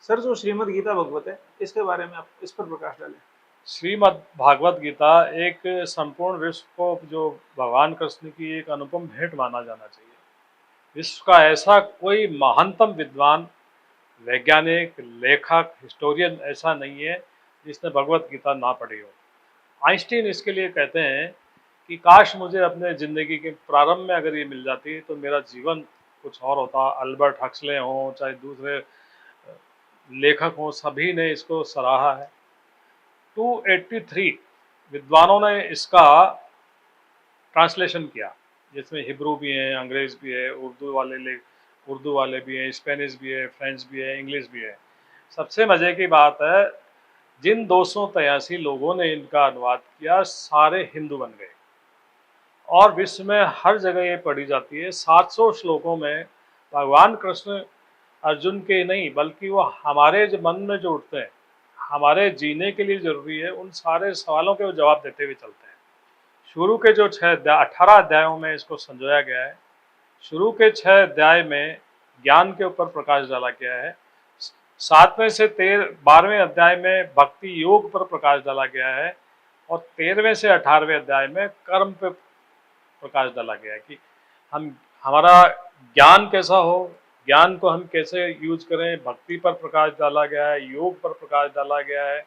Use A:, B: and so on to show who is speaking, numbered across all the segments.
A: Sir, जो श्रीमद् गीता भगवत है, इसके बारे में आप इस पर प्रकाश डालें।
B: श्रीमद् भागवत गीता एक संपूर्ण विश्व को जो भगवान कृष्ण की एक अनुपम भेंट माना जाना चाहिए। विश्व का ऐसा कोई महानतम विद्वान, वैज्ञानिक, लेखक, हिस्टोरियन ऐसा नहीं है जिसने भगवत गीता ना पढ़ी हो। आइंस्टीन इसके लिए कहते हैं कि काश मुझे अपने ज़िंदगी के प्रारंभ में अगर ये मिल जाती तो मेरा जीवन कुछ और होता। अल्बर्ट हक्सले हों, चाहे दूसरे लेखक हों, सभी ने इसको सराहा है। 283 विद्वानों ने इसका ट्रांसलेशन किया, जिसमें हिब्रू भी हैं, अंग्रेज भी है, उर्दू वाले भी हैं, स्पेनिश भी है, फ्रेंच भी है, इंग्लिश भी है। सबसे मज़े की बात है, जिन 283 लोगों ने इनका अनुवाद किया, सारे हिंदू बन गए और विश्व में हर जगह ये पढ़ी जाती है। 700 श्लोकों में भगवान कृष्ण अर्जुन के नहीं, बल्कि वो हमारे जो मन में जो उठते हैं, हमारे जीने के लिए जरूरी है, उन सारे सवालों के वो जवाब देते हुए चलते हैं। शुरू के जो 18 अध्यायों में इसको संजोया गया है। शुरू के 6 अध्याय में ज्ञान के ऊपर प्रकाश डाला गया है। 7वें से 12वें अध्याय में भक्ति योग पर प्रकाश डाला गया है और 13वें से 18वें अध्याय में कर्म पे प्रकाश डाला गया है कि हमारा ज्ञान कैसा हो, ज्ञान को हम कैसे यूज करें। भक्ति पर प्रकाश डाला गया है, योग पर प्रकाश डाला गया है।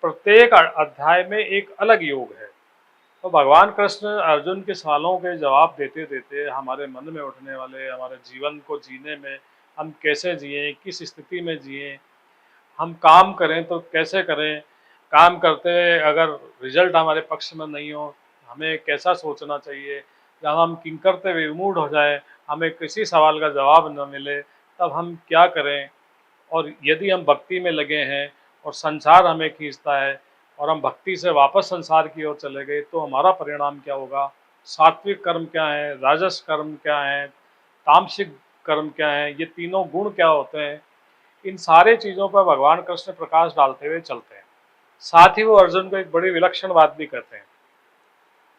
B: प्रत्येक अध्याय में एक अलग योग है। तो भगवान कृष्ण अर्जुन के सवालों के जवाब देते देते हमारे मन में उठने वाले, हमारे जीवन को जीने में हम कैसे जिए, किस स्थिति में जिए, हम काम करें तो कैसे करें, काम करते अगर रिजल्ट हमारे पक्ष में नहीं हो हमें कैसा सोचना चाहिए, जब हम किंकरते विमूढ़ हो जाए, हमें किसी सवाल का जवाब न मिले, तब हम क्या करें। और यदि हम भक्ति में लगे हैं और संसार हमें खींचता है और हम भक्ति से वापस संसार की ओर चले गए, तो हमारा परिणाम क्या होगा। सात्विक कर्म क्या है, राजस कर्म क्या है, तामसिक कर्म क्या है, ये तीनों गुण क्या होते हैं, इन सारे चीज़ों पर भगवान कृष्ण प्रकाश डालते हुए चलते हैं। साथ ही वो अर्जुन को एक बड़ी विलक्षण बात भी कहते हैं।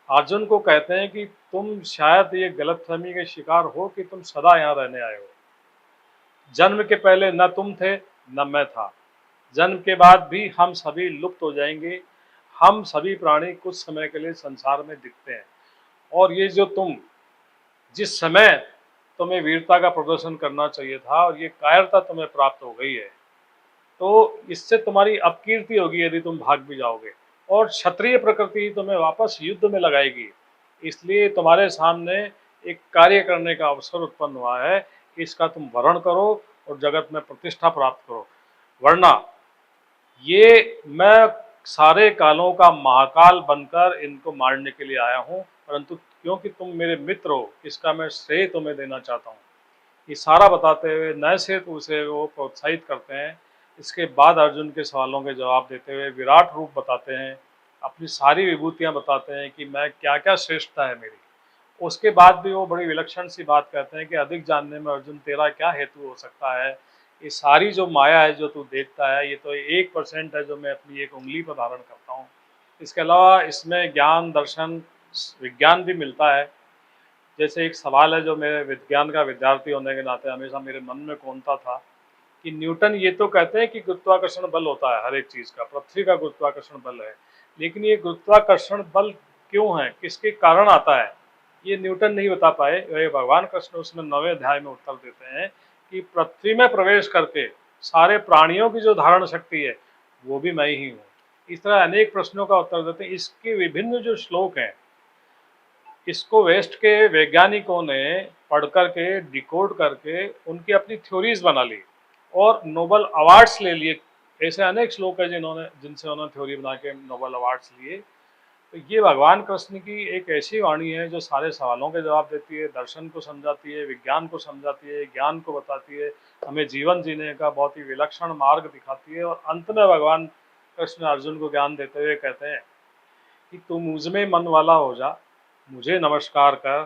B: अर्जुन को कहते हैं कि तुम शायद ये गलतफहमी के शिकार हो कि तुम सदा यहाँ रहने आए हो। जन्म के पहले न तुम थे न मैं था, जन्म के बाद भी हम सभी लुप्त हो जाएंगे। हम सभी प्राणी कुछ समय के लिए संसार में दिखते हैं और ये जो तुम जिस समय तुम्हें वीरता का प्रदर्शन करना चाहिए था और ये कायरता तुम्हें प्राप्त हो गई है, तो इससे तुम्हारी अपकीर्ति होगी यदि तुम भाग भी जाओगे और क्षत्रिय प्रकृति तुम्हें वापस युद्ध में लगाएगी। इसलिए तुम्हारे सामने एक कार्य करने का अवसर उत्पन्न हुआ है, इसका तुम वर्ण करो और जगत में प्रतिष्ठा प्राप्त करो, वरना ये मैं सारे कालों का महाकाल बनकर इनको मारने के लिए आया हूँ, परंतु क्योंकि तुम मेरे मित्र हो इसका मैं श्रेय तुम्हें देना चाहता हूँ। ये सारा बताते हुए नए से उसे वो प्रोत्साहित करते हैं। इसके बाद अर्जुन के सवालों के जवाब देते हुए विराट रूप बताते हैं, अपनी सारी विभूतियाँ बताते हैं कि मैं क्या क्या श्रेष्ठता है मेरी। उसके बाद भी वो बड़ी विलक्षण सी बात कहते हैं कि अधिक जानने में अर्जुन तेरा क्या हेतु हो सकता है। ये सारी जो माया है जो तू देखता है, ये तो 1% है जो मैं अपनी एक उंगली पर धारण करता हूँ। इसके अलावा इसमें ज्ञान, दर्शन, विज्ञान भी मिलता है। जैसे एक सवाल है जो मेरे विज्ञान का विद्यार्थी होने के नाते हमेशा मेरे मन में घूमता था कि न्यूटन ये तो कहते हैं कि गुरुत्वाकर्षण बल होता है हर एक चीज़ का, पृथ्वी का गुरुत्वाकर्षण बल है, लेकिन ये गुरुत्वाकर्षण बल क्यों है, किसके कारण आता है, ये न्यूटन नहीं बता पाए। ये भगवान कृष्ण उसमें 9वें अध्याय में उत्तर देते हैं कि पृथ्वी में प्रवेश करके सारे प्राणियों की जो धारण शक्ति है वो भी मैं ही हूँ। इस तरह अनेक प्रश्नों का उत्तर देते हैं। इसके विभिन्न जो श्लोक हैं, इसको वेस्ट के वैज्ञानिकों ने पढ़ करके, डिकोड करके उनकी अपनी थ्योरीज बना ली और नोबेल अवार्ड्स ले लिए। ऐसे अनेक श्लोक है जिनसे उन्होंने थ्योरी बना के नोबेल अवार्ड्स लिए। तो ये भगवान कृष्ण की एक ऐसी वाणी है जो सारे सवालों के जवाब देती है, दर्शन को समझाती है, विज्ञान को समझाती है, ज्ञान को बताती है, हमें जीवन जीने का बहुत ही विलक्षण मार्ग दिखाती है। और अंत में भगवान कृष्ण अर्जुन को ज्ञान देते हुए कहते हैं कि तू मुझ में मन वाला हो जा, मुझे नमस्कार कर,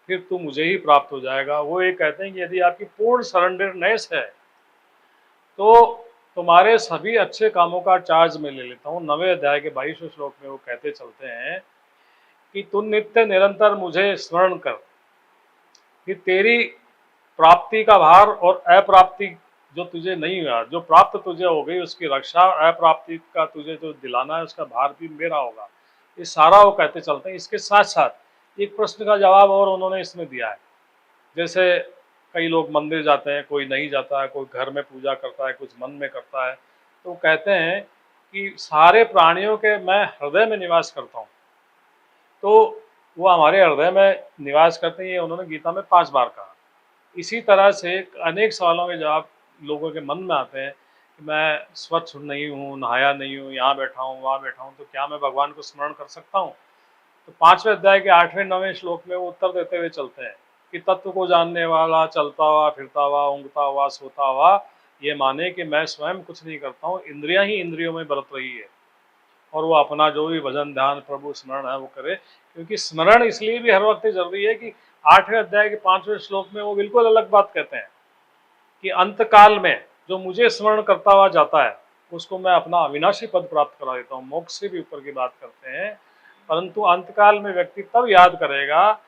B: फिर तू मुझे ही प्राप्त हो जाएगा। वो ये कहते हैं कि यदि आपकी पूर्ण सरेंडरनेस है तो तुम्हारे सभी अच्छे कामों का चार्ज मैं ले लेता हूँ। 9वें अध्याय के 22वें श्लोक में वो कहते चलते हैं कि तू नित्य निरंतर मुझे स्मरण कर, कि तेरी प्राप्ति का भार और अप्राप्ति जो तुझे नहीं हुआ, जो प्राप्त तुझे हो गई उसकी रक्षा, अप्राप्ति का तुझे जो दिलाना है उसका भार भी मेरा होगा। ये सारा वो कहते चलते हैं। इसके साथ साथ एक प्रश्न का जवाब और उन्होंने इसमें दिया है। जैसे कई लोग मंदिर जाते हैं, कोई नहीं जाता है, कोई घर में पूजा करता है, कुछ मन में करता है। तो कहते हैं कि सारे प्राणियों के मैं हृदय में निवास करता हूँ। तो वो हमारे हृदय में निवास करते हैं, ये उन्होंने गीता में 5 बार कहा। इसी तरह से अनेक सवालों के जवाब लोगों के मन में आते हैं कि मैं स्वच्छ नहीं हूँ, नहाया नहीं हूँ, यहाँ बैठा हूँ, वहाँ बैठा हूँ, तो क्या मैं भगवान को स्मरण कर सकता हूँ? तो 5वें अध्याय के 8वें 9वें श्लोक में वो उत्तर देते हुए चलते हैं कि तत्व को जानने वाला चलता हुआ, फिरता हुआ, ऊँघता हुआ, सोता हुआ ये माने कि मैं स्वयं कुछ नहीं करता हूँ, इंद्रियां ही इंद्रियों में बरत रही है, और वो अपना जो भी भजन ध्यान प्रभु स्मरण है वो करे। क्योंकि स्मरण इसलिए भी हर वक्त जरूरी है कि 8वें अध्याय के 5वें श्लोक में वो बिल्कुल अलग बात कहते हैं कि अंत काल में जो मुझे स्मरण करता हुआ जाता है उसको मैं अपना अविनाशी पद प्राप्त करा देता हूँ। मोक्ष से भी ऊपर की बात करते हैं, परंतु अंतकाल में व्यक्ति तब याद करेगा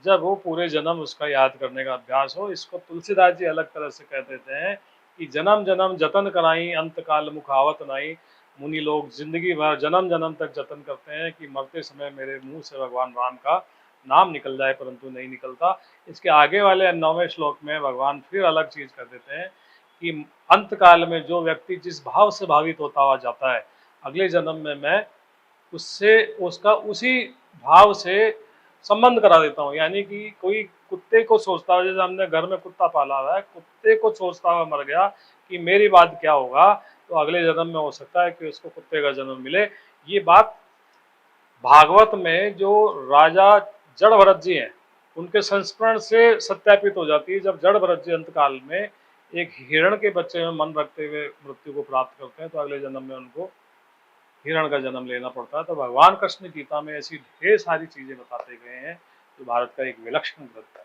B: जब वो पूरे जन्म उसका याद करने का अभ्यास हो। इसको तुलसीदास जी अलग तरह से कह देते हैं कि जन्म जन्म जतन कराई, अंतकाल मुखावत नाई। मुनि लोग जिंदगी भर जन्म जन्म तक जतन करते हैं कि मरते समय मेरे मुंह से भगवान राम का नाम निकल जाए, परंतु नहीं निकलता। इसके आगे वाले 9वें श्लोक में भगवान फिर अलग चीज कर देते हैं कि अंत काल में जो व्यक्ति जिस भाव से भावित होता हुआ जाता है, अगले जन्म में मैं उससे उसका उसी भाव से संबंध करा देता हूँ। यानी कि कोई कुत्ते को सोचता हुआ, जैसे हमने घर में कुत्ता पाला हुआ है, कुत्ते को सोचता हुआ मर गया कि मेरी बाद क्या होगा, तो अगले जन्म में हो सकता है कि उसको कुत्ते का जन्म मिले। ये बात भागवत में जो राजा जड़ भरत जी हैं उनके संस्मरण से सत्यापित हो जाती है। जब जड़ भरत जी अंतकाल में एक हिरण के बच्चे में मन रखते हुए मृत्यु को प्राप्त करते हैं, तो अगले जन्म में उनको हिरण का जन्म लेना पड़ता है। तो भगवान कृष्ण गीता में ऐसी ढेर सारी चीजें बताते गए हैं जो भारत का एक विलक्षण ग्रंथ है।